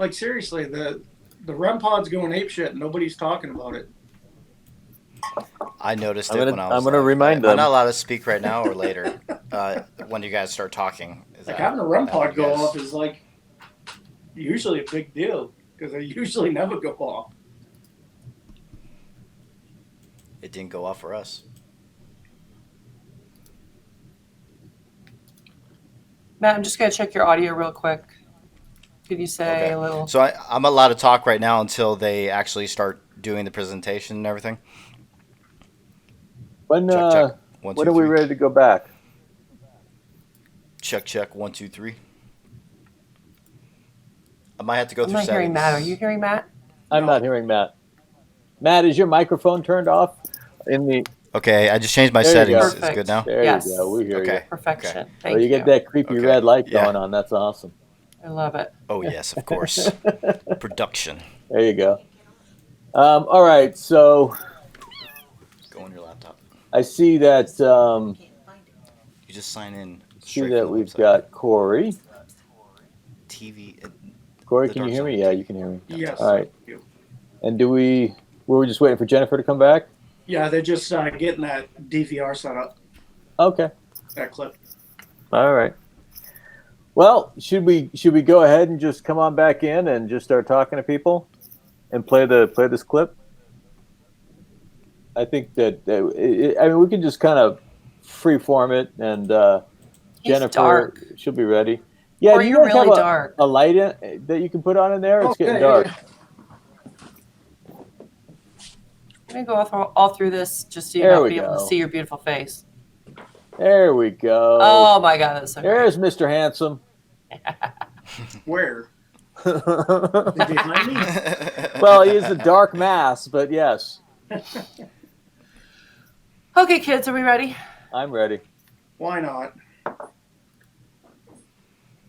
Like seriously, the REM pod's going apeshit and nobody's talking about it. I noticed it when I was. I'm gonna remind am them. I not allowed to speak right now or later? When you guys start talking, Like having a REM pod go off is like usually a big deal because they usually never go off. It didn't go off for us. Matt, I'm just gonna check your audio real quick. Could you say Okay. a little? So I'm allowed to talk right now until they actually start doing the presentation and everything. When Check. 1, 2, when are we 3. ready to go back? Check. 1, 2, 3. I might have to go I'm through not settings. hearing Matt. Are you hearing Matt? I'm not hearing Matt. Matt, is your microphone turned off? Okay, I just changed my There you settings. go. It's good now. There Yes. you go. We hear Okay. you. Perfection. Okay. Thank Well, you get that creepy red light going on. That's awesome. I love it. Oh yes, of course. Production. There you go. All right, so Go on your laptop. I see that. You just sign in. See that we've got Corey. TV. Corey, can you hear me? Yeah, you can hear me. Yes. All right. And were we just waiting for Jennifer to come back? Yeah, they're just getting that DVR set up. Okay. That clip. All right. Well, should we go ahead and just come on back in and just start talking to people and play this clip? I think that I mean we can just kind of freeform it and Jennifer, she'll be ready. Yeah, or do you you're guys really have dark. a light that you can put on in there? It's getting dark. I'm gonna go all through this just so you might be able to see your beautiful face. There we go. Oh my God, that's so There's great. Mr. Handsome. Where? Behind me? Well, he is a dark mass, but yes. Okay, kids, are we ready? I'm ready. Why not?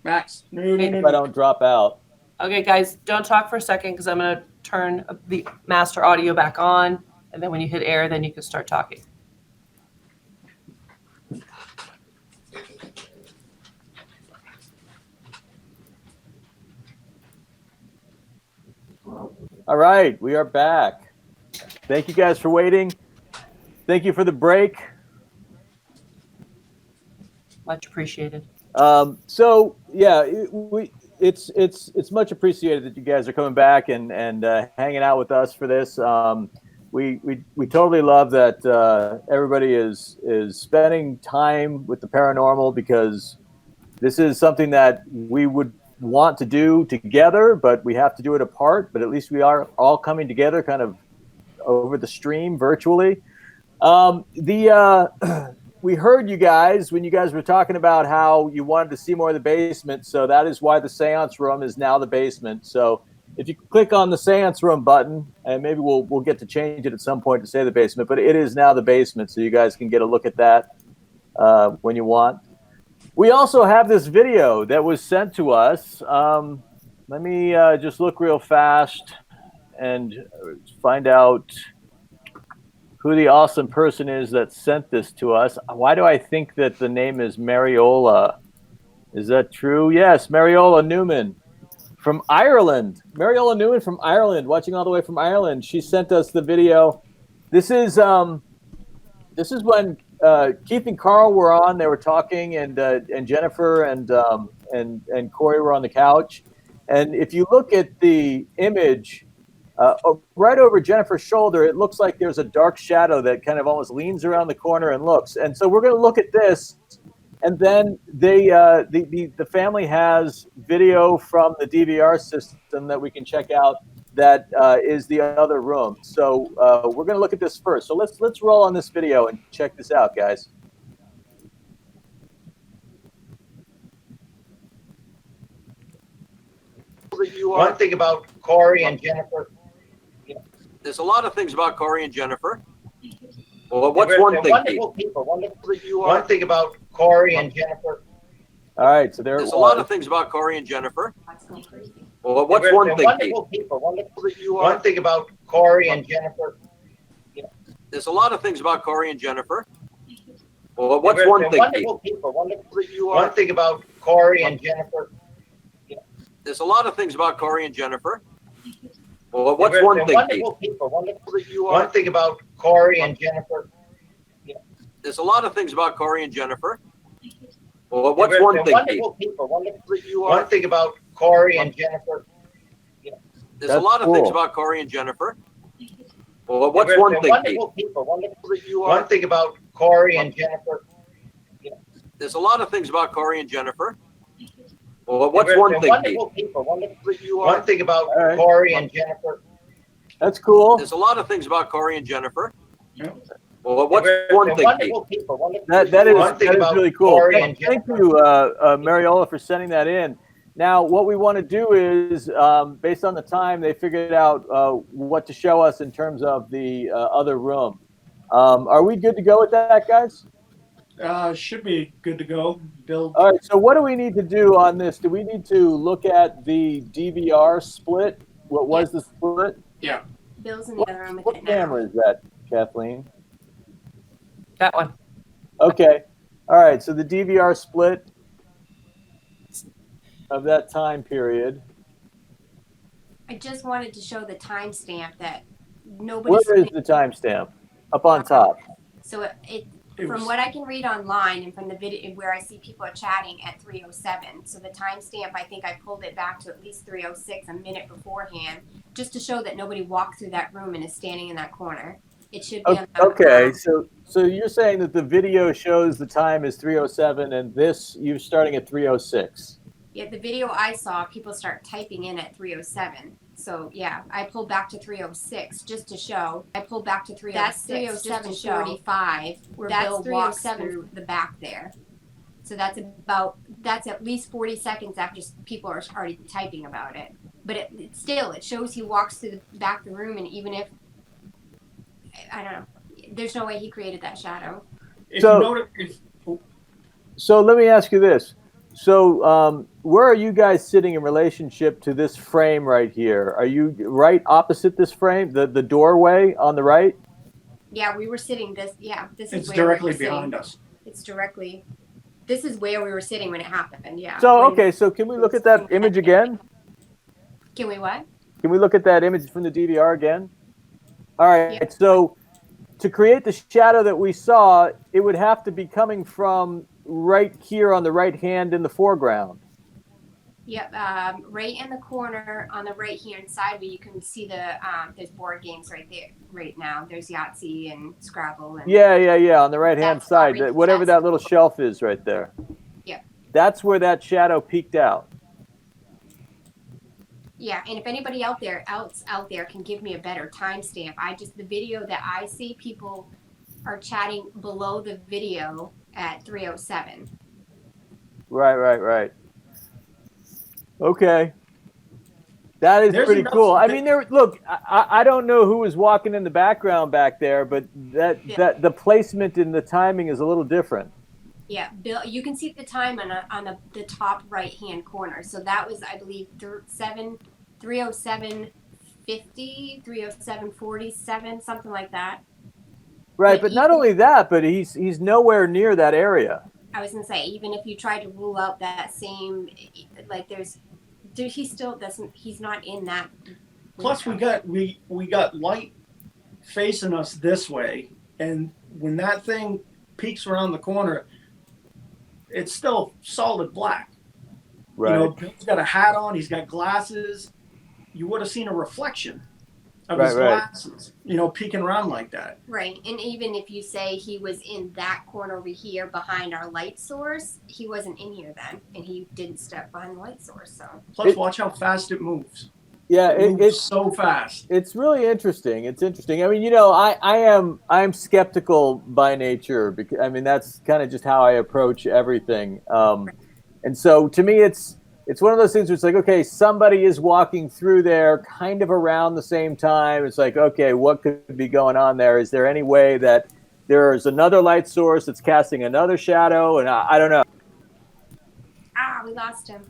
Max, no. If I don't drop out. Okay, guys, don't talk for a second because I'm going to turn the master audio back on, and then when you hit air, then you can start talking. All right, we are back. Thank you guys for waiting. Thank you for the break. Much appreciated. So yeah, it's much appreciated that you guys are coming back and hanging out with us for this. We totally love that everybody is spending time with the paranormal because this is something that we would want to do together, but we have to do it apart. But at least we are all coming together, kind of over the stream virtually. We heard you guys when you guys were talking about how you wanted to see more of the basement. So that is why the seance room is now the basement. So if you click on the seance room button, and maybe we'll get to change it at some point to say the basement, but it is now the basement. So you guys can get a look at that when you want. We also have this video that was sent to us. Let me just look real fast and find out who the awesome person is that sent this to us. Why do I think that the name is Mariola? Is that true? Yes, Mariola Newman from Ireland. Mariola Newman from Ireland, watching all the way from Ireland. She sent us the video. This is when Keith and Carl were on. They were talking, and Jennifer and Corey were on the couch. And if you look at the image, right over Jennifer's shoulder, it looks like there's a dark shadow that kind of almost leans around the corner and looks. And so we're going to look at this, and then the family has video from the DVR system that we can check out. That is the other room. So we're going to look at this first. So let's roll on this video and check this out, guys. One thing about Corey and Jennifer. There's a lot of things about Corey and Jennifer. Well, what's one thing? Wonderful people. Wonderful you are. One thing about Corey and Jennifer. All right, so there's a lot of things about Corey and Jennifer. Well, what's one thing? Wonderful people. Wonderful you are. One thing about Corey and Jennifer. There's a lot of things about Corey and Jennifer. Well, what's one thing? Wonderful people. Wonderful you are. One thing about Corey and Jennifer. There's a lot of things about Corey and Jennifer. Well, what's one They're thing, Pete? wonderful people, wonderful that you are. One thing about Corey and Jennifer. There's a lot of things about Corey and Jennifer. Well, what's one They're thing, Pete? wonderful people, wonderful that you are. One thing about Corey and Jennifer. There's a That's lot of things cool. about Corey and Jennifer. Well, what's one They're thing, Pete? wonderful people, wonderful that you are. One thing about Corey and Jennifer. There's a lot of things about Corey and Jennifer. Well, what's one They're thing, Pete? wonderful people, wonderful that you are. One thing about All right. Corey and Jennifer. That's cool. There's a lot of things about Corey and Jennifer. Yeah. Well, what's They're one thing, Pete? wonderful people, wonderful That that is, you are. One thing that is about really cool. Corey Thank and Jennifer. you, Mariola, for sending that in. Now, what we want to do is, based on the time, they figured out what to show us in terms of the other room. Are we good to go with that, guys? Should be good to go. Bill. All right, so what do we need to do on this? Do we need to look at the DVR split? What was the split? Bill's in the other room with What it now. camera is that, Kathleen? That one. Okay. All right, so the DVR split of that time period. I just wanted to show the timestamp that nobody's. Where is the timestamp? Up on top. So it It from was- what I can read online and from the video where I see people are chatting at 3:07. So the timestamp, I think I pulled it back to at least 3:06, a minute beforehand, just to show that nobody walked through that room and is standing in that corner. It should be on the Okay, so you're saying that the video shows the time is 3:07 and this you're starting at 3:06. Yeah, the video I saw, people start typing in at 3:07. So yeah, I pulled back to 3:06 just to show. I pulled back to 3:06 just to show 45 where Bill walks through the back there. So that's at least 40 seconds after people are already typing about it. But it still, it shows he walks through the back of the room, and even if, I don't know, there's no way he created that shadow. If So- you notice, So let me ask you this. So where are you guys sitting in relationship to this frame right here? Are you right opposite this frame, the doorway on the right? Yeah, we were sitting this is it's where directly we were behind sitting. us. It's directly, this is where we were sitting when it happened, yeah. So, When- okay, so can we look at that image again? Can we what? Can we look at that image from the DVR again? All right, Yeah. so to create the shadow that we saw, it would have to be coming from right here on the right hand in the foreground. Yep, right in the corner on the right hand side where you can see the there's board games right there right now. There's Yahtzee and Scrabble and Yeah, on the right hand That's side, orange, whatever that's- that little shelf is right there. Yeah. That's where that shadow peeked out. yeah. And if anybody out there can give me a better timestamp, the video that I see, people are chatting below the video at 3:07. Right. Okay. That is There's pretty enough- cool. I mean, look, I don't know who was walking in the background back there, but that the placement and the timing is a little different. Yeah, Bill, you can see the time on the top right hand corner. So that was, I believe, 3:07:50, 3:07:47, something like that. Right, But but not only that, but he's nowhere near that area. I was gonna say, even if you try to rule out that same, like he still doesn't. He's not in that. Plus, we got light facing us this way, and when that thing peeks around the corner, it's still solid black. Right. You know, Bill's got a hat on. He's got glasses. You would have seen a reflection of his Right. glasses. You know, peeking around like that. Right, and even if you say he was in that corner over here behind our light source, he wasn't in here then, and he didn't step behind the light source. So Plus, watch how fast it moves. Yeah, It moves it's so fast. It's really interesting. It's interesting. I mean, I'm skeptical by nature because I mean that's kind of just how I approach everything. And so to me, it's one of those things where it's like, okay, somebody is walking through there kind of around the same time. It's like, okay, what could be going on there? Is there any way that there's another light source that's casting another shadow? And I don't know. we lost him.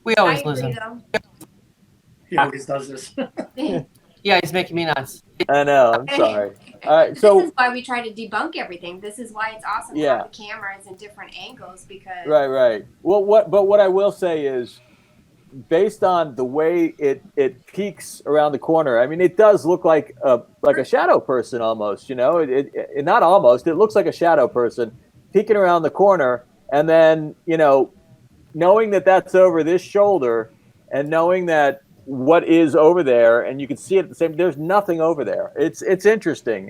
We I always lose agree, him. though. He always does this. Yeah, he's making me nuts. I know. I'm sorry. All right, so this is why we try to debunk everything. This is why it's awesome to have the cameras in different angles because. Right. Well, what I will say is, based on the way it peeks around the corner, I mean, it does look like a shadow person almost. You know, it not almost. It looks like a shadow person peeking around the corner, and then knowing that that's over this shoulder, and knowing that what is over there, and you can see it at the same. There's nothing over there. It's interesting.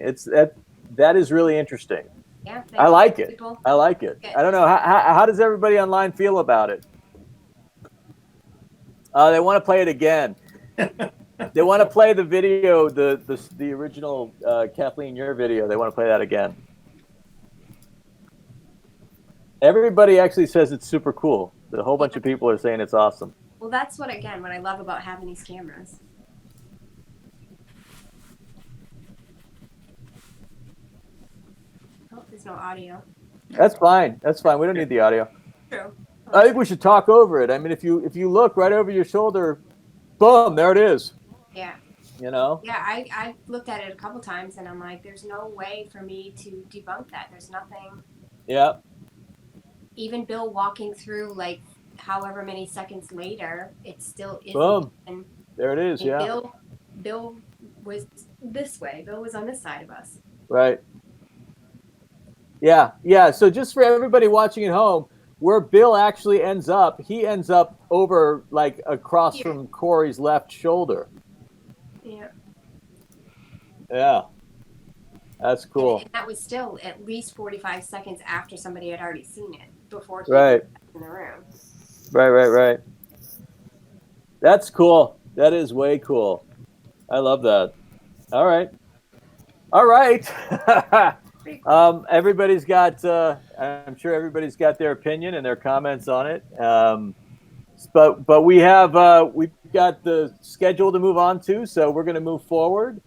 That is really interesting. Yeah, I like it. people. I like it. Good. I don't know how does everybody online feel about it. They want to play it again. They want to play the video, the original Kathleen, your video. They want to play that again. Everybody actually says it's super cool. A whole bunch of people are saying it's awesome. Well, that's what I love about having these cameras. Oh, there's no audio. That's fine. We don't need the audio. True. I think we should talk over it. I mean, if you look right over your shoulder, boom, there it is. Yeah. Yeah, I looked at it a couple times and I'm like, there's no way for me to debunk that. There's nothing. Yeah. Even Bill walking through, like, however many seconds later, it still isn't. Boom. And There it is. Yeah. Bill was this way. Bill was on this side of us. Right. Yeah. So just for everybody watching at home, where Bill actually ends up, he ends up over, like, across from Corey's left shoulder. Yeah. Yeah. That's cool. And that was still at least 45 seconds after somebody had already seen it before he Right. was in the room. Right. That's cool. That is way cool. I love that. All right. Everybody's got. I'm sure everybody's got their opinion and their comments on it. But we've got the schedule to move on to, so we're going to move forward.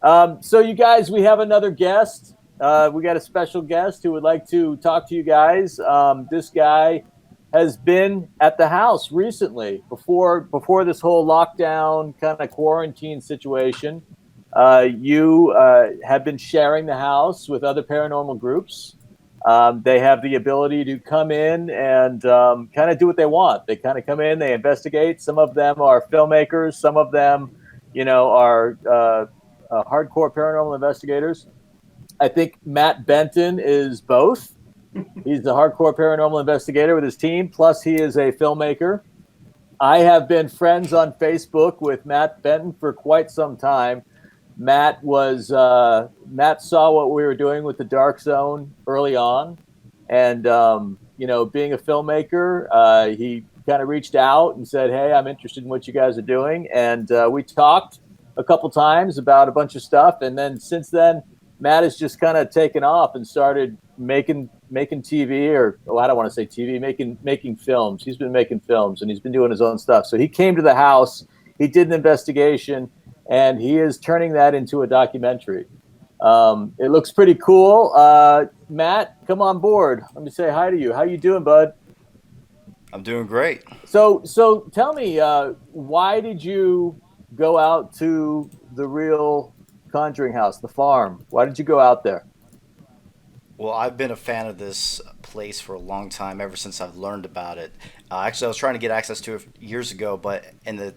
So you guys, we have another guest. We got a special guest who would like to talk to you guys. This guy has been at the house recently before this whole lockdown kind of quarantine situation. You have been sharing the house with other paranormal groups. They have the ability to come in and kind of do what they want. They kind of come in, they investigate. Some of them are filmmakers. Some of them, are hardcore paranormal investigators. I think Matt Benton is both. He's the hardcore paranormal investigator with his team, plus he is a filmmaker. I have been friends on Facebook with Matt Benton for quite some time. Matt saw what we were doing with the Dark Zone early on, and being a filmmaker, he kind of reached out and said, "Hey, I'm interested in what you guys are doing," and we talked a couple times about a bunch of stuff, and then since then, Matt has just kind of taken off and started making TV, or I don't want to say TV, making films. He's been making films, and he's been doing his own stuff. So he came to the house, he did an investigation, and he is turning that into a documentary. It looks pretty cool. Matt, come on board. Let me say hi to you. How you doing, bud? I'm doing great. So tell me, why did you go out to the real Conjuring house, the farm? Why did you go out there? Well, I've been a fan of this place for a long time, ever since I've learned about it. Actually, I was trying to get access to it years ago, but in the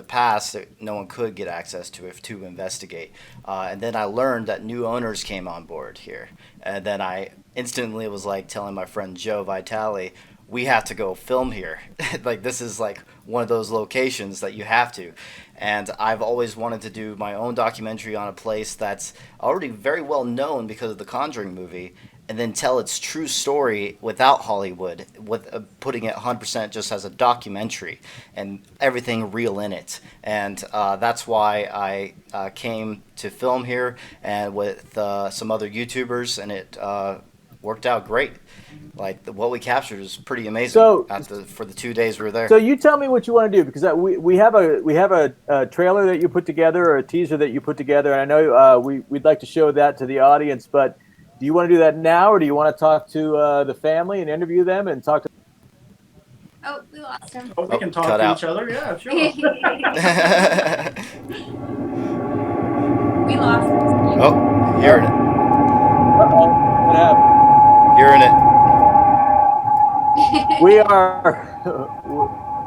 past, no one could get access to it to investigate. And then I learned that new owners came on board here. And then I instantly was like telling my friend Joe Vitale, we have to go film here. Like, this is like one of those locations that you have to. And I've always wanted to do my own documentary on a place that's already very well known because of the Conjuring movie, and then tell its true story without Hollywood, with putting it 100% just as a documentary and everything real in it. And that's why I came to film here and with some other YouTubers, and it worked out great. Like, what we captured is pretty amazing for the 2 days we were there. So you tell me what you want to do, because we have a trailer that you put together, or a teaser that you put together, and I know we'd like to show that to the audience. But do you want to do that now, or do you want to talk to the family and interview them and talk to? Oh, we lost him. Oh, we can talk to each other. Yeah, sure. We lost him. Oh, hearing it. Uh-oh. What happened? Hearing it. We are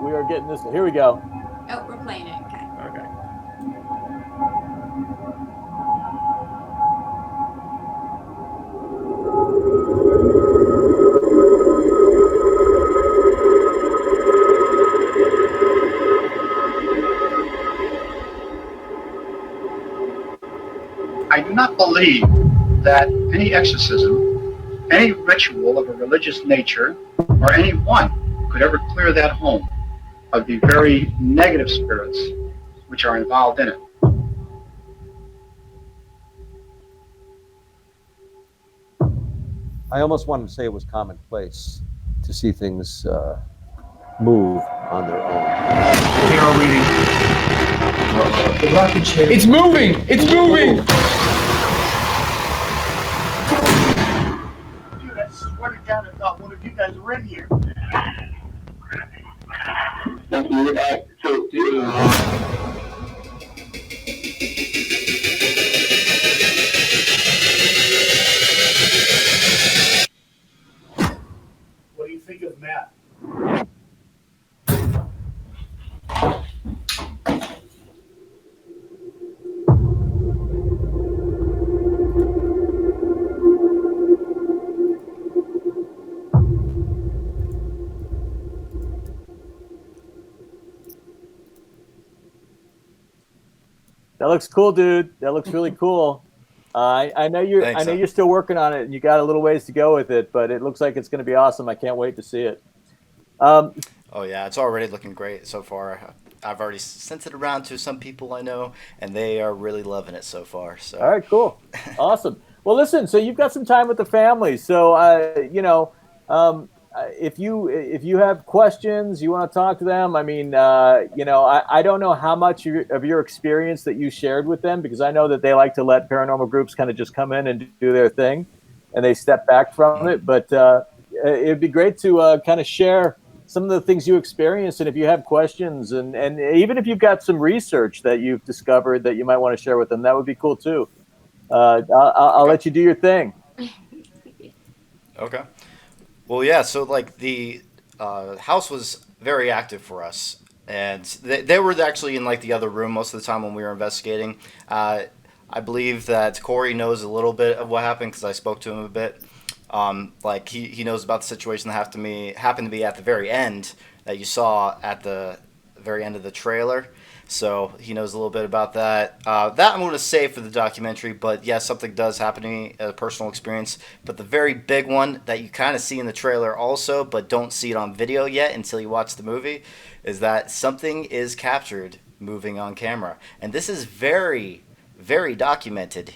we are getting this. Here we go. Oh, we're playing it. Okay. Okay. I do not believe that any exorcism, any ritual of a religious nature, or anyone could ever clear that home of the very negative spirits which are involved in it. I almost wanted to say it was commonplace to see things move on their own. They are reading. The rocking chair. It's moving! It's moving! Dude, I swear to God, I thought one of you guys were in here. What do you think of Matt? That looks cool, dude. That looks really cool. I know you're. Thanks, I know son. you're still working on it, and you got a little ways to go with it. But it looks like it's going to be awesome. I can't wait to see it. Oh yeah, it's already looking great so far. I've already sent it around to some people I know, and they are really loving it so far. So. All right, cool, awesome. Well, listen. So you've got some time with the family. So if you have questions, you want to talk to them. I mean, I don't know how much of your experience that you shared with them, because I know that they like to let paranormal groups kind of just come in and do their thing, and they step back from it. But it'd be great to kind of share some of the things you experienced, and if you have questions, and even if you've got some research that you've discovered that you might want to share with them, that would be cool too. I'll let you do your thing. Okay. Well, yeah. So like the house was very active for us, and they were actually in like the other room most of the time when we were investigating. I believe that Corey knows a little bit of what happened because I spoke to him a bit. Like he knows about the situation that happened to be at the very end that you saw at the very end of the trailer. So he knows a little bit about that. That I'm going to save for the documentary, but yes, something does happen to me, a personal experience. But the very big one that you kind of see in the trailer also, but don't see it on video yet until you watch the movie, is that something is captured moving on camera. And this is very, very documented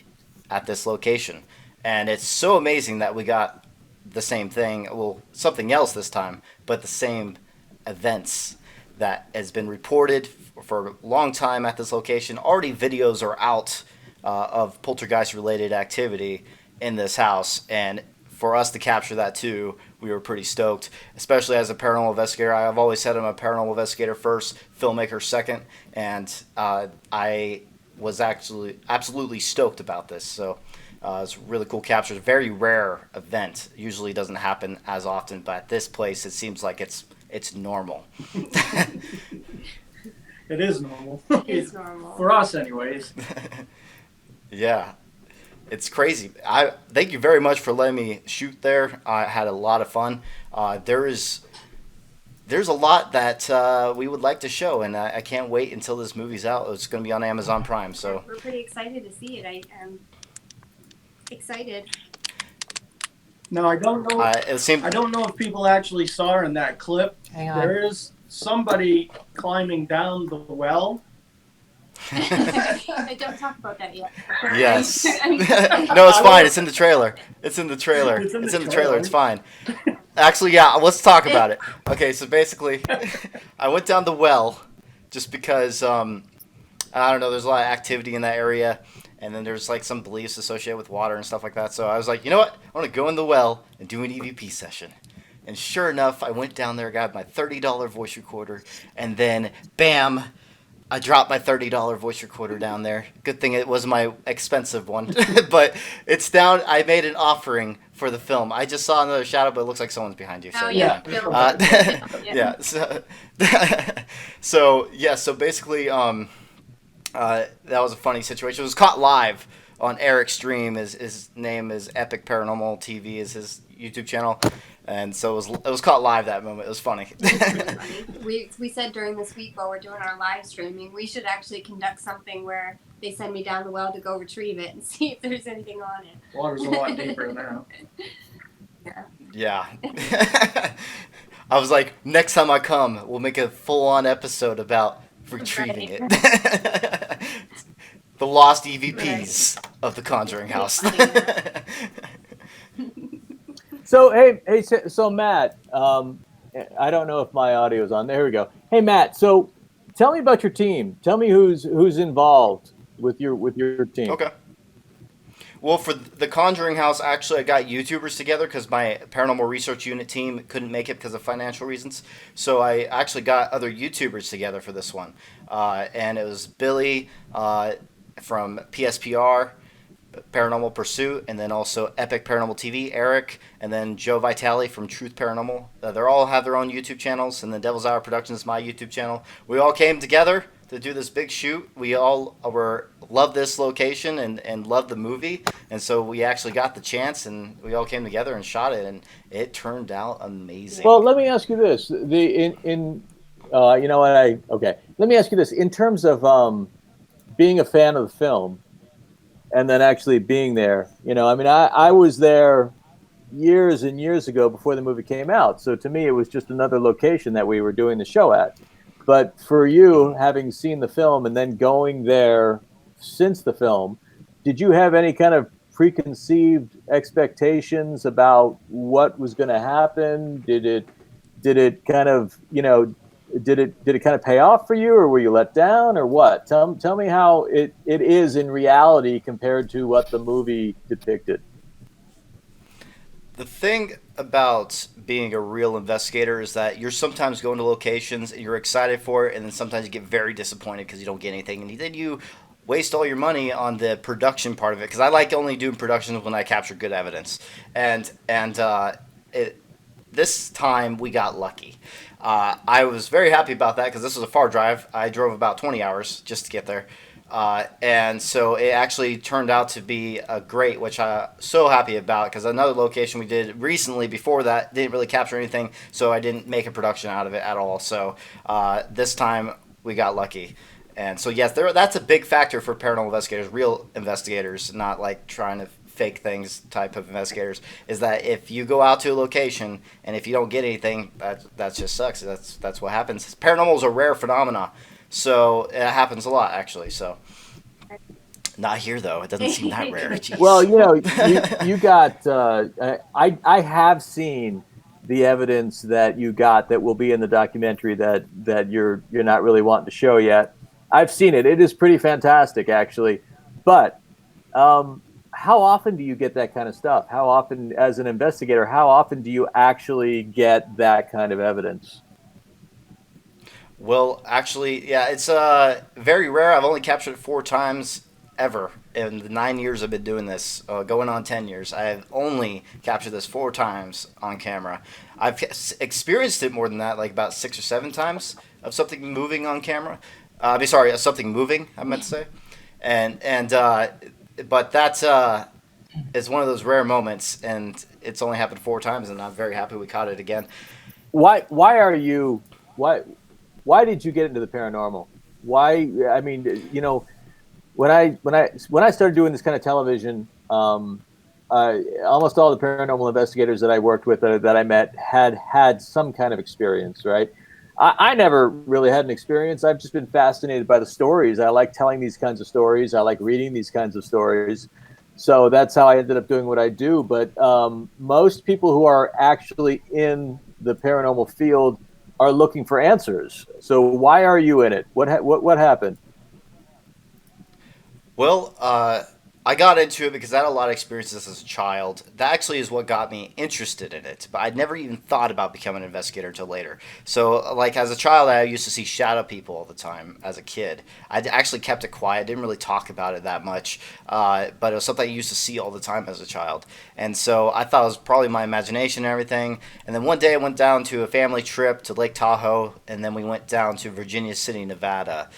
at this location. And it's so amazing that we got the same thing, well, something else this time, but the same events that has been reported for a long time at this location. Already videos are out of poltergeist-related activity in this house, and for us to capture that too, we were pretty stoked, especially as a paranormal investigator. I've always said I'm a paranormal investigator first, filmmaker second, and I was actually absolutely stoked about this. So it's really cool capture. It's a very rare event. Usually doesn't happen as often, but at this place it seems like it's normal. It is normal. It is normal. For us, anyways. Yeah, it's crazy. I thank you very much for letting me shoot there. I had a lot of fun. There's a lot that we would like to show, and I can't wait until this movie's out. It's going to be on Amazon Prime. So We're pretty excited to see it. I am excited. Now I don't know. I don't know if people actually saw in that clip. Hang on. There is somebody climbing down the well. Don't talk about that yet. yes. No, it's fine. It's in the trailer. It's in the trailer. It's in the trailer. It's fine. Actually, yeah. Let's talk about it. Okay, so basically, I went down the well just because I don't know. There's a lot of activity in that area. And then there's like some beliefs associated with water and stuff like that. So I was like, you know what? I want to go in the well and do an EVP session. And sure enough, I went down there, got my $30 voice recorder, and then bam, I dropped my $30 voice recorder down there. Good thing it was my expensive one. But it's down. I made an offering for the film. I just saw another shadow, but it looks like someone's behind you. So, Oh, yeah. yeah. So basically, that was a funny situation. It was caught live on Eric's stream. His name is Epic Paranormal TV is his YouTube channel. And so it was caught live that moment. It was funny. We said during this week while we're doing our live streaming, we should actually conduct something where they send me down the well to go retrieve it and see if there's anything on it. Water's a lot deeper now. Yeah. I was like, next time I come, we'll make a full-on episode about retrieving it. The lost EVPs of the Conjuring house. So Matt, I don't know if my audio is on. There we go. Hey Matt, so tell me about your team. Tell me who's involved with your team. Okay. Well, for the Conjuring house, actually, I got YouTubers together because my paranormal research unit team couldn't make it because of financial reasons. So I actually got other YouTubers together for this one, and it was Billy from PSPR. Paranormal Pursuit, and then also Epic Paranormal TV, Eric, and then Joe Vitale from Truth Paranormal. They all have their own YouTube channels, and then Devil's Hour Productions is my YouTube channel. We all came together to do this big shoot. We all loved this location and loved the movie, and so we actually got the chance, and we all came together and shot it, and it turned out amazing. Well, let me ask you this: Let me ask you this: in terms of being a fan of the film. And then actually being there, I was there years and years ago before the movie came out. So to me, it was just another location that we were doing the show at. But for you, having seen the film and then going there since the film, did you have any kind of preconceived expectations about what was going to happen? Did it kind of, did it kind of pay off for you, or were you let down, or what? Tell me how it is in reality compared to what the movie depicted. The thing about being a real investigator is that you're sometimes going to locations and you're excited for it, and then sometimes you get very disappointed because you don't get anything, and then you waste all your money on the production part of it. Because I like only doing productions when I capture good evidence, and this time we got lucky. I was very happy about that because this was a far drive. I drove about 20 hours just to get there. And so it actually turned out to be great, which I'm so happy about, because another location we did recently before that didn't really capture anything, so I didn't make a production out of it at all. So this time we got lucky. And so, yes, that's a big factor for paranormal investigators, real investigators, not like trying to fake things type of investigators, is that if you go out to a location and if you don't get anything, that just sucks. That's what happens. Paranormal is a rare phenomena, so it happens a lot, actually. So not here, though. It doesn't seem that rare. Jeez. Well, you got I have seen the evidence that you got that will be in the documentary that you're not really wanting to show yet. I've seen it. It is pretty fantastic, actually. But how often do you get that kind of stuff? How often, as an investigator, how often do you actually get that kind of evidence? Well, actually, yeah, it's very rare. I've only captured it 4 times ever in the 9 years I've been doing this, going on 10 years. I have only captured this 4 times on camera. I've experienced it more than that, like about 6 or 7 times of something moving on camera. Something moving, I meant to say. But that is one of those rare moments, and it's only happened 4 times, and I'm very happy we caught it again. Why did you get into the paranormal? Why? I mean, when I started doing this kind of television, almost all the paranormal investigators that I worked with that I met had some kind of experience, right? I never really had an experience. I've just been fascinated by the stories. I like telling these kinds of stories. I like reading these kinds of stories. So that's how I ended up doing what I do. But most people who are actually in the paranormal field are looking for answers. So why are you in it? What happened? Well, I got into it because I had a lot of experiences as a child. That actually is what got me interested in it. But I'd never even thought about becoming an investigator until later. So, like, as a child, I used to see shadow people all the time as a kid. I actually kept it quiet, didn't really talk about it that much. But it was something I used to see all the time as a child. And so I thought it was probably my imagination and everything. And then one day I went down to a family trip to Lake Tahoe, and then we went down to Virginia City, Nevada.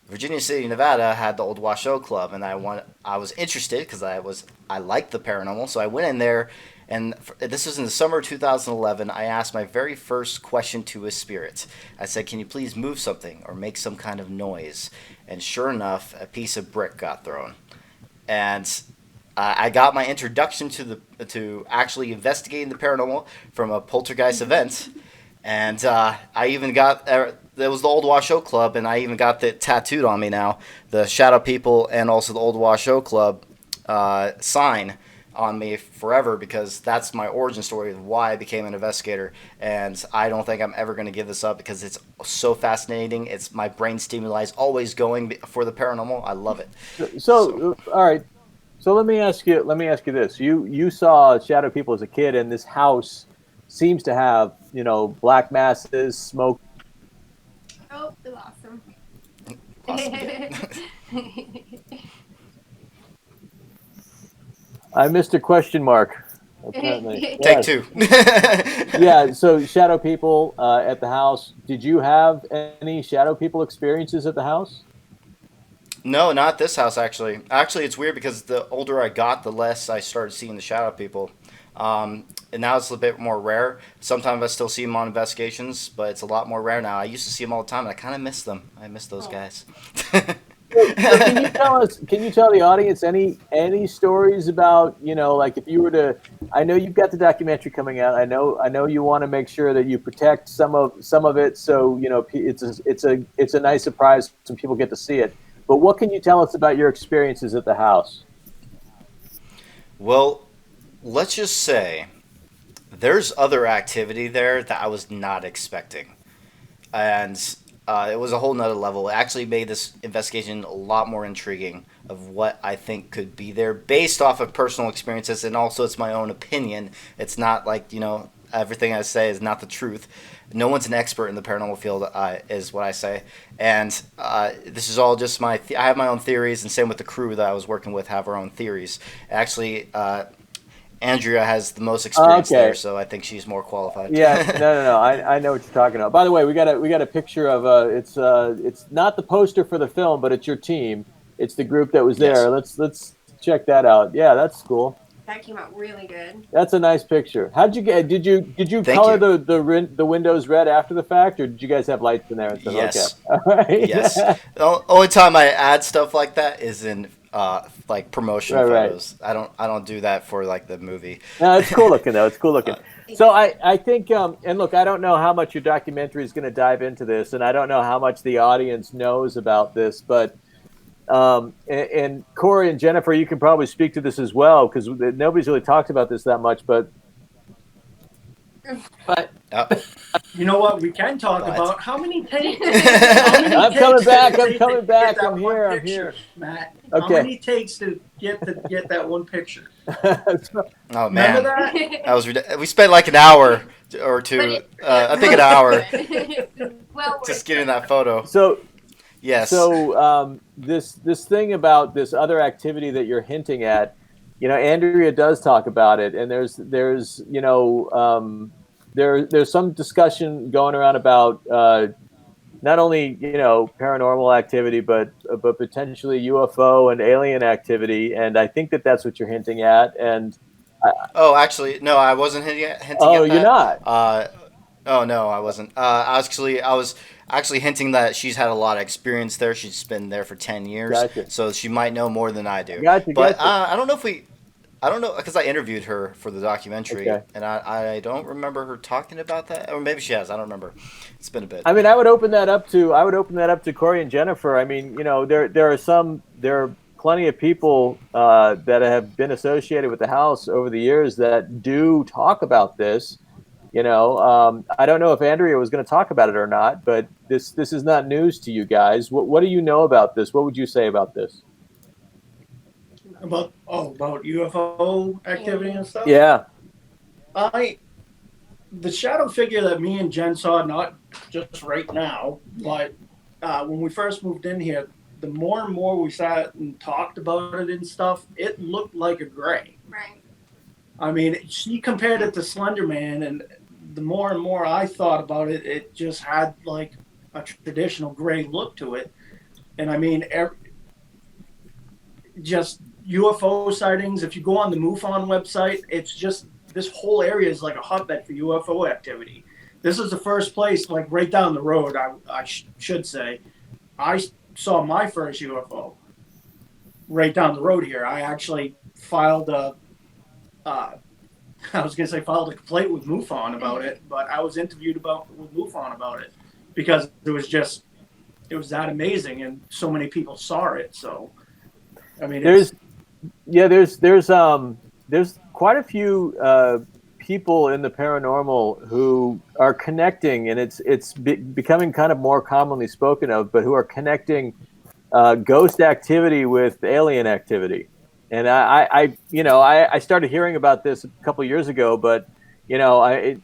Virginia City, Nevada had the Old Washoe Club, and I was interested because I liked the paranormal, so I went in there, and this was in the summer of 2011. I asked my very first question to a spirit. I said, "Can you please move something or make some kind of noise?" And sure enough, a piece of brick got thrown, and I got my introduction to actually investigating the paranormal from a poltergeist event. And I even got, there was the Old Washoe Club, and I even got it tattooed on me now, the Shadow People and also the Old Washoe Club sign on me forever, because that's my origin story of why I became an investigator. And I don't think I'm ever going to give this up because it's so fascinating. It's my brain stimuli is always going for the paranormal. I love it. So all right. So let me ask you this. You saw Shadow People as a kid, and this house seems to have, black masses, smoke. Oh, we lost him. I missed a question mark. Apparently. Take two. Yeah. So Shadow People at the house. Did you have any Shadow People experiences at the house? No, not this house, actually. Actually, it's weird because the older I got, the less I started seeing the Shadow People. And now it's a bit more rare. Sometimes I still see them on investigations, but it's a lot more rare now. I used to see them all the time, and I kind of miss them. I miss those guys. So can you tell the audience any stories about, like if you were to, I know you've got the documentary coming out. I know you want to make sure that you protect some of it, so it's a nice surprise when people get to see it. But what can you tell us about your experiences at the house? Well, let's just say there's other activity there that I was not expecting. And it was a whole nother level. It actually made this investigation a lot more intriguing of what I think could be there based off of personal experiences. And also it's my own opinion. It's not like, everything I say is not the truth. No one's an expert in the paranormal field, is what I say. And this is all just I have my own theories, and same with the crew that I was working with have our own theories. Actually, Andrea has the most experience there, so I think she's more qualified. Yeah, no. I know what you're talking about. By the way, we got a picture of it's not the poster for the film, but it's your team. It's the group that was there. Yes. Let's check that out. Yeah, that's cool. That came out really good. That's a nice picture. How'd you get? Did you color the windows red after the fact, or did you guys have lights in there? And stuff? Yes. Okay. All right. Yes. The only time I add stuff like that is in like promotion photos. Right. I don't do that for like the movie. No, it's cool looking though. It's cool looking. So I think and look, I don't know how much your documentary is going to dive into this, and I don't know how much the audience knows about this, but. And Corey and Jennifer, you can probably speak to this as well, because nobody's really talked about this that much. But you know what? We can talk about how many takes. I'm coming back. I'm here, Matt. Okay. How many takes to get that one picture? Oh man, remember that? That was we spent like an hour or two. I think an hour. Just getting that photo. So. Yes. So this thing about this other activity that you're hinting at, Andrea does talk about it, and there's some discussion going around about not only paranormal activity, but potentially UFO and alien activity, and I think that's what you're hinting at. And actually, no, I wasn't hinting at that. Oh, you're not. Oh no, I wasn't. I was actually hinting that she's had a lot of experience there. She's been there for 10 years, so she might know more than I do. But I don't know because I interviewed her for the documentary, and I don't remember her talking about that, or maybe she has. I don't remember. It's been a bit. I mean, I would open that up to Corey and Jennifer. I mean, there are plenty of people that have been associated with the house over the years that do talk about this. I don't know if Andrea was going to talk about it or not, but this is not news to you guys. What do you know about this? What would you say about this? About UFO activity and stuff. Yeah. The shadow figure that me and Jen saw, not just right now, but when we first moved in here, the more and more we sat and talked about it and stuff, it looked like a gray. Right. I mean, she compared it to Slender Man, and the more and more I thought about it, it just had like a traditional gray look to it. And I mean, just UFO sightings. If you go on the MUFON website, it's just this whole area is like a hotbed for UFO activity. This is the first place, like right down the road, I should say, I saw my first UFO right down the road here. I actually filed a complaint with MUFON about it, but I was interviewed with MUFON about it because it was that amazing and so many people saw it. So, I mean, there's quite a few people in the paranormal who are connecting, and it's becoming kind of more commonly spoken of, but who are connecting ghost activity with alien activity. And I started hearing about this a couple of years ago, but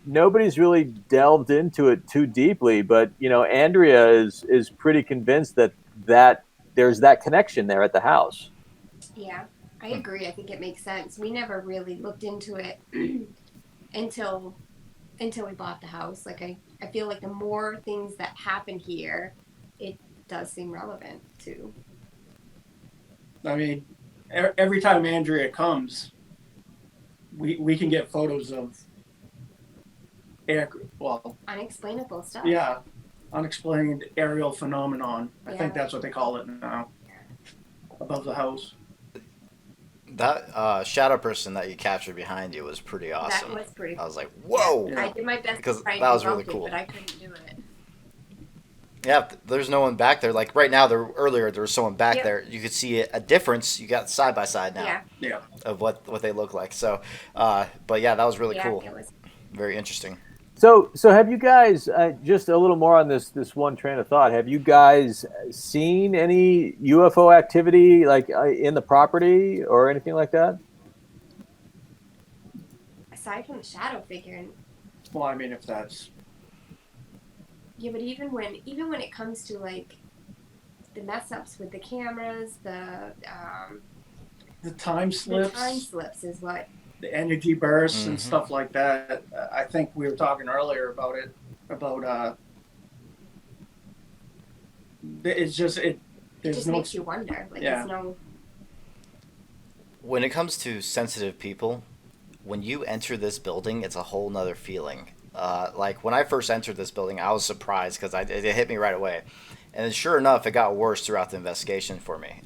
nobody's really delved into it too deeply. But Andrea is pretty convinced that there's that connection there at the house. Yeah, I agree. I think it makes sense. We never really looked into it until we bought the house. Like I feel like the more things that happen here, it does seem relevant too. I mean, every time Andrea comes, we can get photos of unexplainable stuff. Yeah, unexplained aerial phenomenon. I Yeah. think that's what they call it now. Above the house. That shadow person that you captured behind you was pretty awesome. That was pretty cool. I was like, whoa! Yeah. I did my best because to try and that was debunk really it, cool. but I couldn't do it. Yeah, there's no one back there. Like right now, earlier there was someone back there. You could see a difference. You got side by side now. Yeah. Of what they look like. So, but yeah, that was really cool. It was. Very interesting. So have you guys, just a little more on this one train of thought, have you guys seen any UFO activity like in the property or anything like that? Aside from the shadow figure, Well, I mean, if that's yeah, but even when it comes to like the mess ups with the cameras, the time slips, the time slips is what. The energy bursts and stuff like that. I think we were talking earlier about it. It's just it. It just makes you wonder. Like there's no. When it comes to sensitive people, when you enter this building, it's a whole nother feeling. Like when I first entered this building, I was surprised because it hit me right away, and sure enough, it got worse throughout the investigation for me.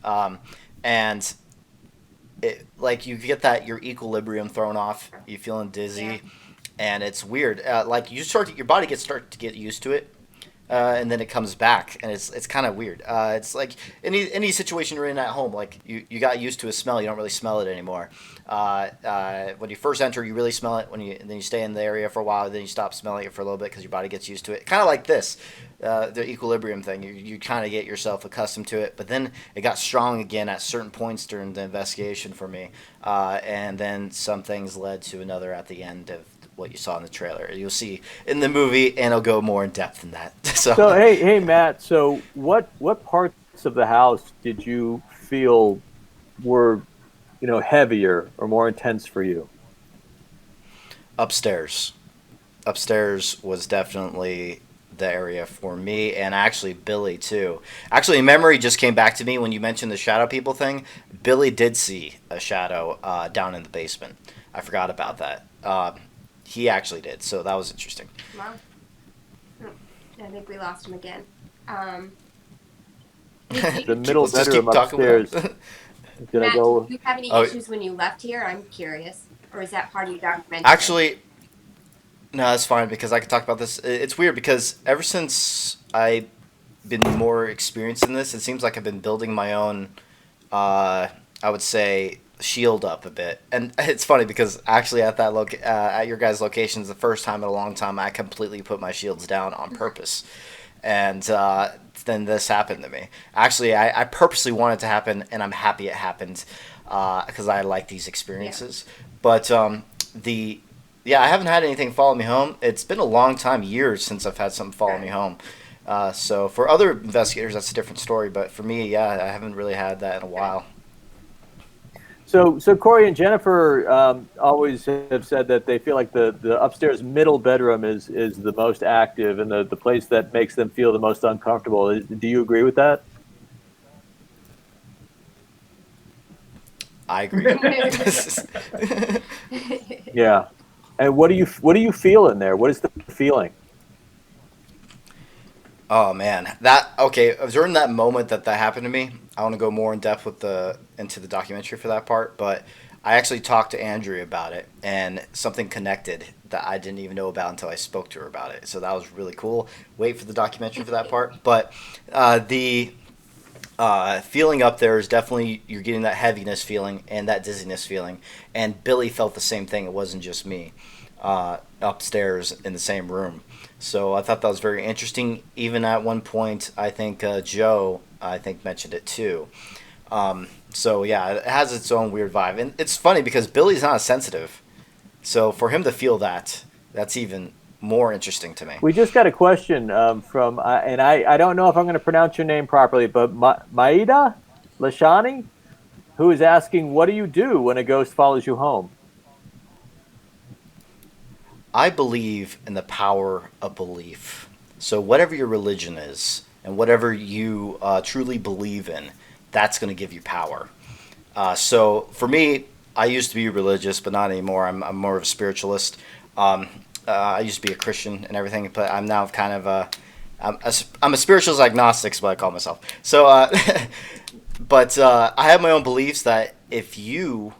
And like you get your equilibrium thrown off, you feeling dizzy, and it's weird. Like your body starts to get used to it, and then it comes back, and it's kind of weird. It's like any situation you're in at home, like you got used to a smell, you don't really smell it anymore. When you first enter, you really smell it. Then you stay in the area for a while, then you stop smelling it for a little bit because your body gets used to it. Kind of like this. The equilibrium thing, you kind of get yourself accustomed to it, but then it got strong again at certain points during the investigation for me, and then some things led to another at the end of what you saw in the trailer. You'll see in the movie, and it'll go more in depth than that. So hey Matt, so what parts of the house did you feel were heavier or more intense for you? Upstairs was definitely the area for me, and actually Billy too. Actually, memory just came back to me when you mentioned the shadow people thing. Billy did see a shadow down in the basement. I forgot about that. He actually did, so that was interesting. Wow. I think we lost him again. The middle bedroom upstairs. Did Matt, I go? did you have any issues when you left here? I'm curious. Or is that part of your documentary? Actually, no, that's fine because I can talk about this. It's weird because ever since I've been more experienced in this, it seems like I've been building my own, I would say, shield up a bit. And it's funny because actually at your guys' locations, the first time in a long time, I completely put my shields down on purpose. And then this happened to me. Actually, I purposely wanted it to happen, and I'm happy it happened. because I like these experiences. But I haven't had anything follow me home. It's been a long time, years, since I've had something follow me home. So for other investigators, that's a different story. But for me, I haven't really had that in a while. So Corey and Jennifer always have said that they feel like the upstairs middle bedroom is the most active and the place that makes them feel the most uncomfortable. Do you agree with that? I agree. Yeah. And what do you feel in there? What is the feeling? Oh man, during that moment that happened to me, I want to go more in depth into the documentary for that part, but I actually talked to Andrea about it, and something connected that I didn't even know about until I spoke to her about it. So that was really cool. Wait for the documentary for that part, but the feeling up there is definitely, you're getting that heaviness feeling and that dizziness feeling, and Billy felt the same thing. It wasn't just me upstairs in the same room. So I thought that was very interesting. Even at one point, I think Joe, mentioned it too. So yeah, it has its own weird vibe. And it's funny because Billy's not sensitive. So for him to feel that, that's even more interesting to me. We just got a question from, and I don't know if I'm going to pronounce your name properly, but Maida Lashani, who is asking, what do you do when a ghost follows you home? I believe in the power of belief. So whatever your religion is and whatever you truly believe in, that's going to give you power. So for me, I used to be religious, but not anymore. I'm more of a spiritualist. I used to be a Christian and everything, but I'm now kind of I'm a spiritualist agnostic, is what I call myself. So, but I have my own beliefs that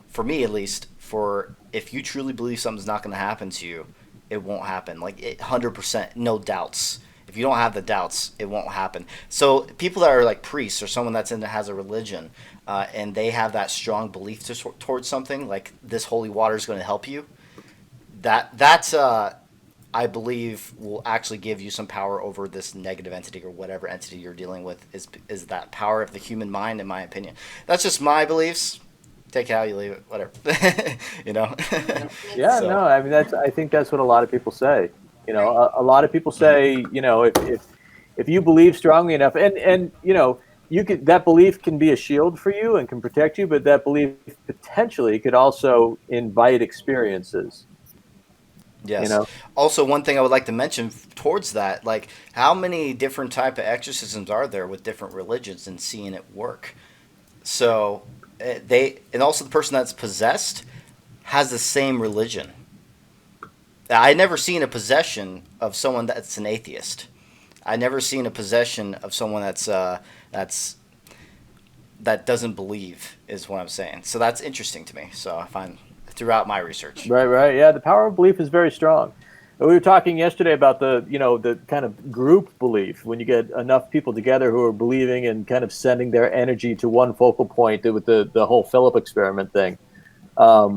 for me at least, if you truly believe something's not going to happen to you, it won't happen. Like 100%, no doubts. If you don't have the doubts, it won't happen. So people that are like priests or someone has a religion, and they have that strong belief towards something, like this holy water is going to help you, that's I believe will actually give you some power over this negative entity or whatever entity you're dealing with is that power of the human mind, in my opinion. That's just my beliefs. Take it how you leave it, whatever. Yeah, so. No, I mean I think that's what a lot of people say. A lot of people say, if you believe strongly enough, and that belief can be a shield for you and can protect you, but that belief potentially could also invite experiences. Yes. Also, one thing I would like to mention towards that, like how many different type of exorcisms are there with different religions and seeing it work? So and also the person that's possessed has the same religion. I never seen a possession of someone that's an atheist. I never seen a possession of someone that doesn't believe, is what I'm saying. So that's interesting to me. So I find throughout my research. Right. Yeah, the power of belief is very strong. We were talking yesterday about the kind of group belief, when you get enough people together who are believing and kind of sending their energy to one focal point with the whole Philip experiment thing. Our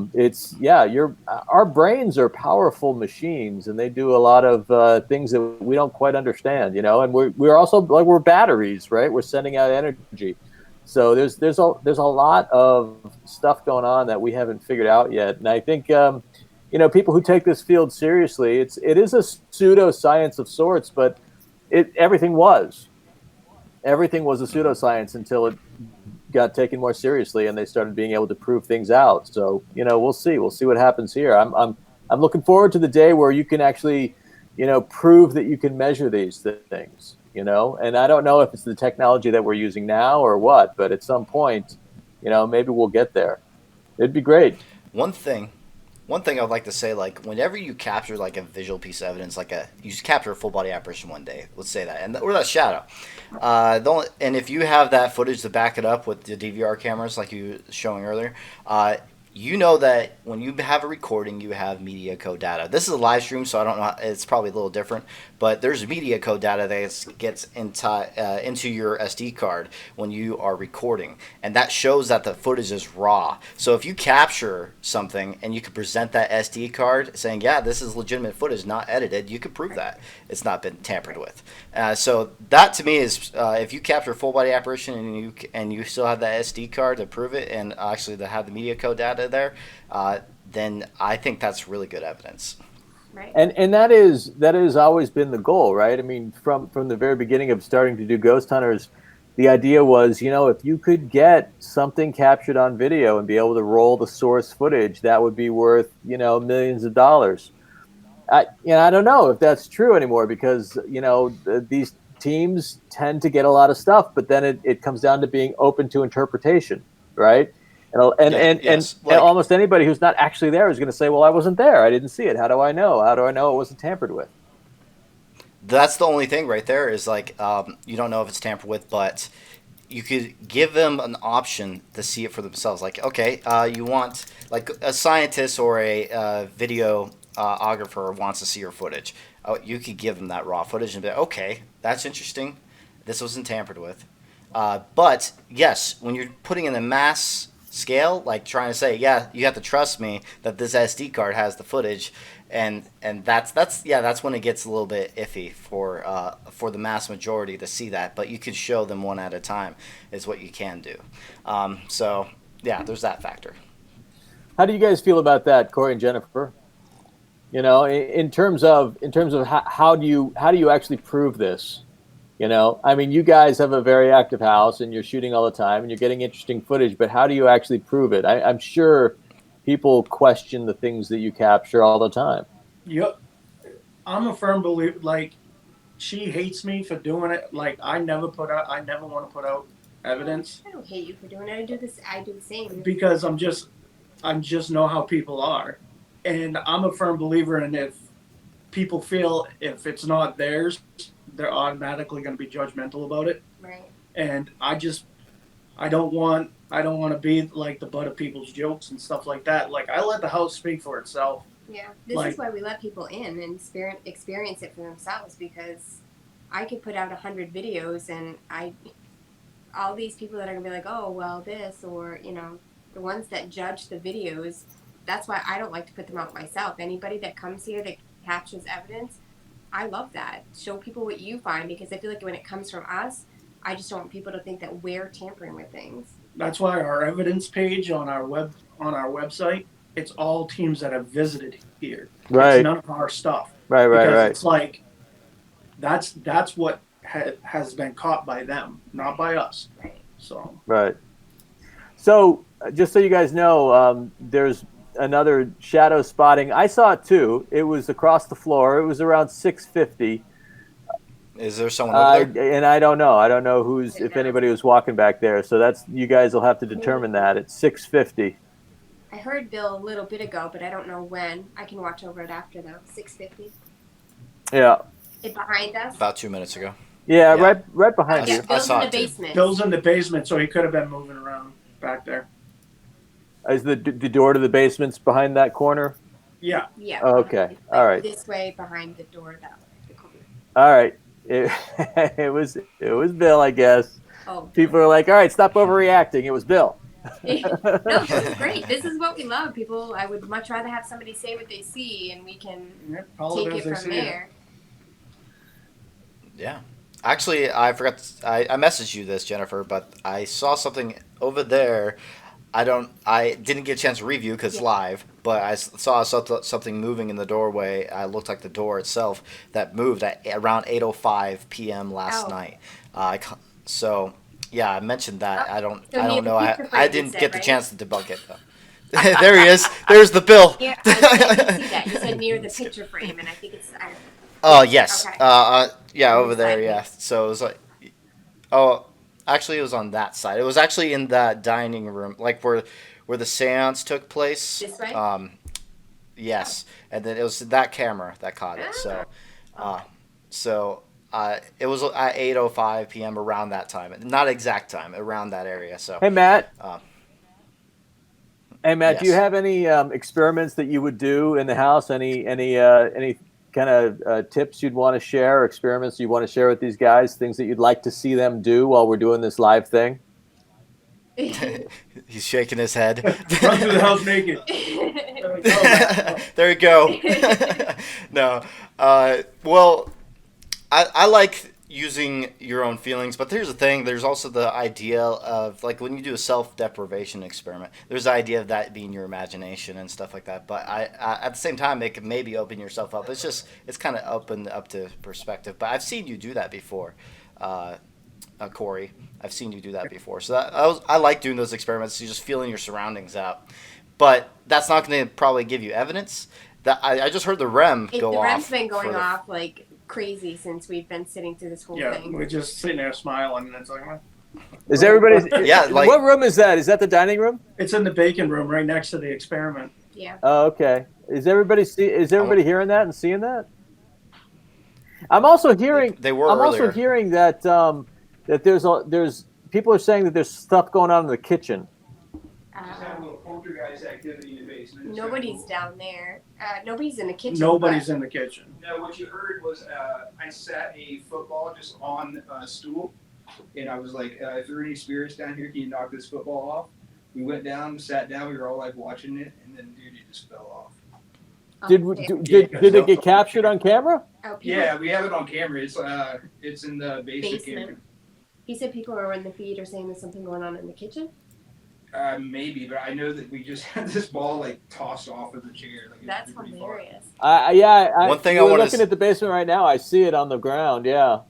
brains are powerful machines, and they do a lot of things that we don't quite understand, and we're also like, we're batteries, right? We're sending out energy. So there's a lot of stuff going on that we haven't figured out yet. And I think, people who take this field seriously, it is a pseudoscience of sorts, but everything was a pseudoscience until it got taken more seriously and they started being able to prove things out. So, we'll see what happens here. I'm looking forward to the day where you can actually, prove that you can measure these things, and I don't know if it's the technology that we're using now or what, but at some point, maybe we'll get there. It'd be great. One thing I would like to say, like whenever you capture like a visual piece of evidence, you capture a full body apparition one day, let's say that, or that shadow, and if you have that footage to back it up with the DVR cameras like you were showing earlier, you know that when you have a recording, you have media code data. This is a live stream, so I don't know. It's probably a little different, but there's media code data that gets into your SD card when you are recording, and that shows that the footage is raw. So if you capture something and you can present that SD card saying, "Yeah, this is legitimate footage, not edited," you can prove that it's not been tampered with. So that to me is if you capture full body apparition and you still have that SD card to prove it, and actually to have the media code data there, then I think that's really good evidence. Right. And that has always been the goal, right? I mean, from the very beginning of starting to do ghost hunters, the idea was, if you could get something captured on video and be able to roll the source footage, that would be worth, millions of dollars. I don't know if that's true anymore, because these teams tend to get a lot of stuff, but then it comes down to being open to interpretation, right? And almost anybody who's not actually there is going to say, well, I wasn't there. I didn't see it. How do I know? How do I know it wasn't tampered with? That's the only thing right there is you don't know if it's tampered with, but you could give them an option to see it for themselves. Like, okay, you want, like a scientist or a videographer wants to see your footage. You could give them that raw footage and be like, okay, that's interesting. This wasn't tampered with. But yes, when you're putting in a mass scale, like trying to say, yeah, you have to trust me that this SD card has the footage, and that's when it gets a little bit iffy for the mass majority to see that. But you could show them one at a time is what you can do. So yeah, there's that factor. How do you guys feel about that, Corey and Jennifer? In terms of how do you actually prove this? I mean, you guys have a very active house and you're shooting all the time and you're getting interesting footage, but how do you actually prove it? I'm sure people question the things that you capture all the time. Yep. I'm a firm believer, like, she hates me for doing it. Like, I never want to put out evidence. I don't hate you for doing it. I do the same. Because I'm just know how people are. And I'm a firm believer in, if people feel if it's not theirs, they're automatically going to be judgmental about it. Right. And I don't want to be like the butt of people's jokes and stuff like that. Like, I let the house speak for itself. Yeah. This is why we let people in and experience it for themselves, because I could put out 100 videos and all these people that are going to be like, oh, well, this, or, the ones that judge the videos, that's why I don't like to put them out myself. Anybody that comes here that captures evidence, I love that. Show people what you find, because I feel like when it comes from us, I just don't want people to think that we're tampering with things. That's why our evidence page on our website, it's all teams that have visited here. Right. It's none of our stuff. Right. It's like that's what has been caught by them, not by us. Right. So. Right. So just so you guys know, there's another shadow spotting. I saw it too. It was across the floor. It was around 6:50. Is there someone over there? And I don't know. I don't know if anybody was walking back there. So that's, you guys will have to determine that. It's 6:50. I heard Bill a little bit ago, but I don't know when. I can watch over it after though. 6:50. Yeah. It behind us. About 2 minutes ago. Yeah. Right behind you. Bill's in the basement. Bill's in the basement, so he could have been moving around back there. Is the door to the basement's behind that corner? Yeah. Yeah. Okay. All right. This way, behind the door, that way. The corner. All right. It was Bill, I guess. Oh. People are like, all right, stop overreacting. It was Bill. No, this is great. This is what we love. People, I would much rather have somebody say what they see, and we can take it from there. Yeah. Actually, I forgot. I messaged you this, Jennifer, but I saw something over there. I didn't get a chance to review because it's live, but I saw something moving in the doorway. It looked like the door itself that moved at around 8:05 p.m. last night. So yeah, I mentioned that. I don't know. I didn't get the chance to debunk it. There he is. There's the bill. Yeah, I did see that. You said near the picture frame, and I think it's. Oh yes. Okay. Yeah, over there. Yeah. So it was like, actually, it was on that side. It was actually in that dining room, like where the seance took place. This way? Yes. And then it was that camera that caught it. So it was at 8:05 p.m. around that time. Not exact time, around that area. So. Hey, Matt. Hey Matt, do you Yes. have any experiments that you would do in the house? Any kind of tips you'd want to share, or experiments you want to share with these guys? Things that you'd like to see them do while we're doing this live thing? He's shaking his head. Run through the house naked. There you go. No. Well, I like using your own feelings, but here's the thing. There's also the idea of, like, when you do a self-deprivation experiment, there's the idea of that being your imagination and stuff like that. But I at the same time, it can maybe open yourself up. It's kind of open up to perspective. But I've seen you do that before. Corey, I've seen you do that before. So I like doing those experiments. You're just feeling your surroundings out. But that's not going to probably give you evidence. That I just heard the REM go off. The REM's been going off like crazy since we've been sitting through this whole thing. We're just sitting there smiling, and it's like, Is everybody? Yeah, like, what room is that? Is that the dining room? it's in the bacon room right next to the experiment. Yeah. Oh, okay. Is everybody hearing that and seeing that? I'm also hearing. They were I'm earlier. also hearing that that there's people are saying that there's stuff going on in the kitchen. Just have a little poltergeist activity in the basement. Nobody's down there. Nobody's in the kitchen. Nobody's in the kitchen. No, what you heard was I sat a football just on a stool, and I was like, if there are any spirits down here, can you knock this football off? We went down, sat down, we were all like watching it, and then dude, it just fell off. Did it get captured on camera? Oh, Yeah, we have it on camera. It's in the basement camera. He said people are in the feed or saying there's something going on in the kitchen. Maybe, but I know that we just had this ball like tossed off of the chair. Like, that's hilarious. One thing we're looking at the basement right now. I see it on the ground. Yeah.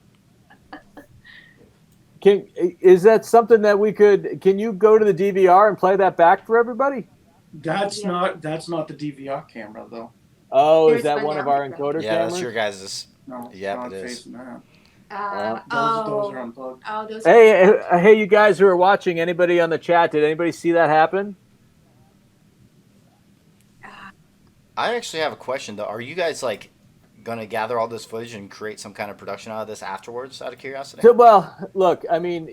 Is that something that we could? Can you go to the DVR and play that back for everybody? That's not the DVR camera though. Oh, is that one of our encoder Yeah, cameras? that's your guys'. No, Yeah, it is. facing that. Those are unplugged. Oh, those. Hey, you guys who are watching, anybody on the chat, did anybody see that happen? I actually have a question though. Are you guys like going to gather all this footage and create some kind of production out of this afterwards, out of curiosity? So, well, look, I mean,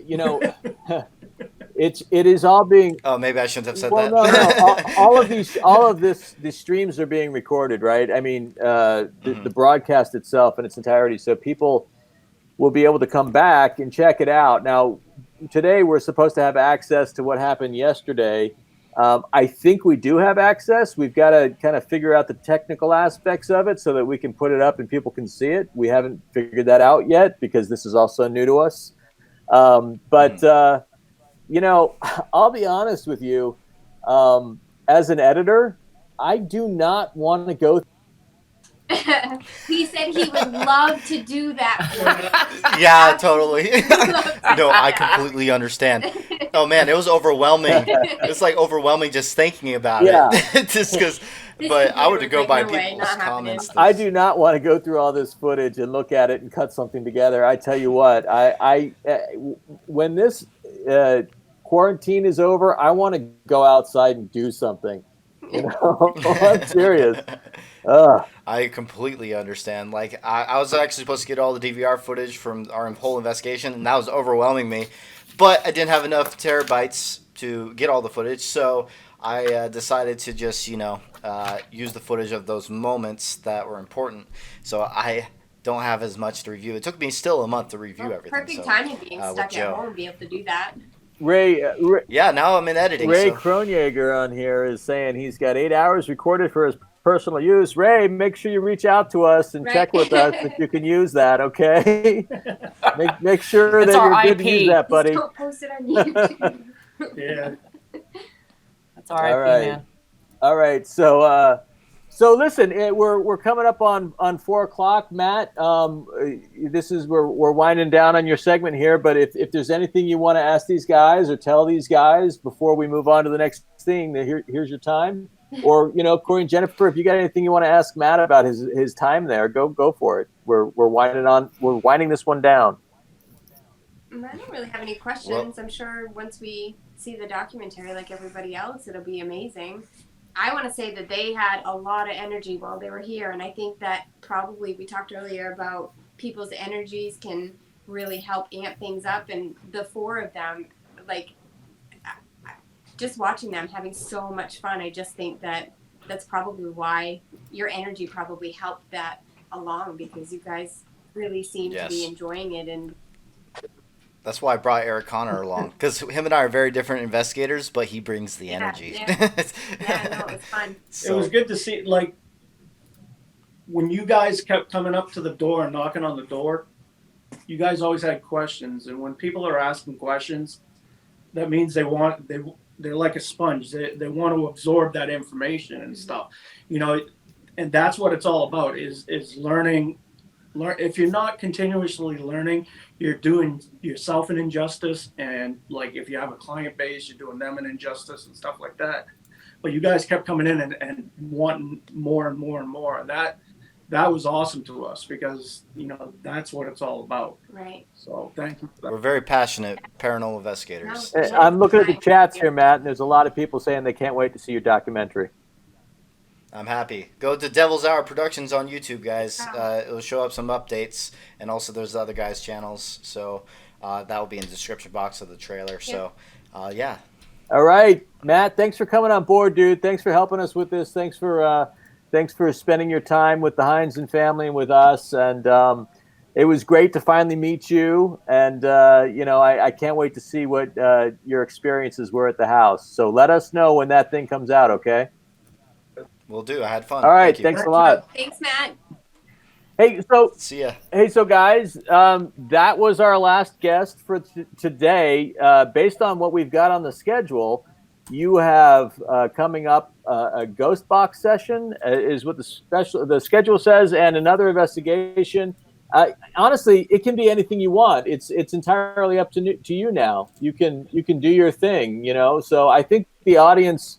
it is all being. Oh, maybe I shouldn't have said well, that. No. all of these streams are being recorded, right? I mean, the broadcast itself in its entirety, so people will be able to come back and check it out. Now, today we're supposed to have access to what happened yesterday. I think we do have access. We've got to kind of figure out the technical aspects of it so that we can put it up and people can see it. We haven't figured that out yet because this is also new to us. But I'll be honest with you. As an editor, I do not want to go. He said he would love to do that. Yeah, totally. No, I completely understand. Oh man, it was overwhelming. It's like overwhelming just thinking about it. Just because, but I would go by people's comments. I do not want to go through all this footage and look at it and cut something together. I tell you what, when this quarantine is over, I want to go outside and do something. I'm serious. I completely understand. Like, I was actually supposed to get all the DVR footage from our whole investigation, and that was overwhelming me. But I didn't have enough terabytes to get all the footage, so I decided to just, use the footage of those moments that were important. So I don't have as much to review. It took me still a month to review everything. Perfect timing being stuck at home and be able to do that. Ray, yeah, now I'm in editing. Ray Kronjager on here is saying he's got 8 hours recorded for his personal use. Ray, make sure you reach out to us and check with us if you can use that, okay? make sure that you're good to use that, buddy. Just don't post it on YouTube. Yeah. That's all right, man. All right, so listen, we're coming up on 4:00, Matt. We're winding down on your segment here, but if there's anything you want to ask these guys or tell these guys before we move on to the next thing, here's your time. Or Corey and Jennifer, if you got anything you want to ask Matt about his time there, go for it. We're winding this one down. I don't really have any questions. I'm sure once we see the documentary, like everybody else, it'll be amazing. I want to say that they had a lot of energy while they were here, and I think that probably we talked earlier about people's energies can really help amp things up, and the four of them, like, just watching them having so much fun. I just think that that's probably why your energy probably helped that along, because you guys really seem to be enjoying it. And that's why I brought Eric Connor along, because him and I are very different investigators, but he brings the energy. Yeah, no, it was fun. It was good to see, like, when you guys kept coming up to the door and knocking on the door, you guys always had questions. And when people are asking questions, that means they're like a sponge. They want to absorb that information and stuff, you know, and that's what it's all about is learning. If you're not continuously learning, you're doing yourself an injustice. And like, if you have a client base, you're doing them an injustice and stuff like that. But you guys kept coming in and wanting more and more and more. And that was awesome to us, because, you know, that's what it's all about. Right. So thank you for that. We're very passionate paranormal investigators. I'm looking at the chats here, Matt, and there's a lot of people saying they can't wait to see your documentary. I'm happy. Go to Devil's Hour Productions on YouTube, guys. It'll show up some updates, and also there's the other guys' channels. So that will be in the description box of the trailer. So, yeah. All right, Matt. Thanks for coming on board, dude. Thanks for helping us with this. Thanks for spending your time with the Heinzen family and with us. And it was great to finally meet you. And you know, I can't wait to see what your experiences were at the house. So let us know when that thing comes out, okay? Will do. I had fun. All right. Thanks a lot. Thanks, Matt. Hey, so see ya. Hey, so guys, that was our last guest for today. Based on what we've got on the schedule, you have coming up a ghost box session is what the schedule says, and another investigation. Honestly, it can be anything you want. It's entirely up to you now. You can do your thing, you know. So I think the audience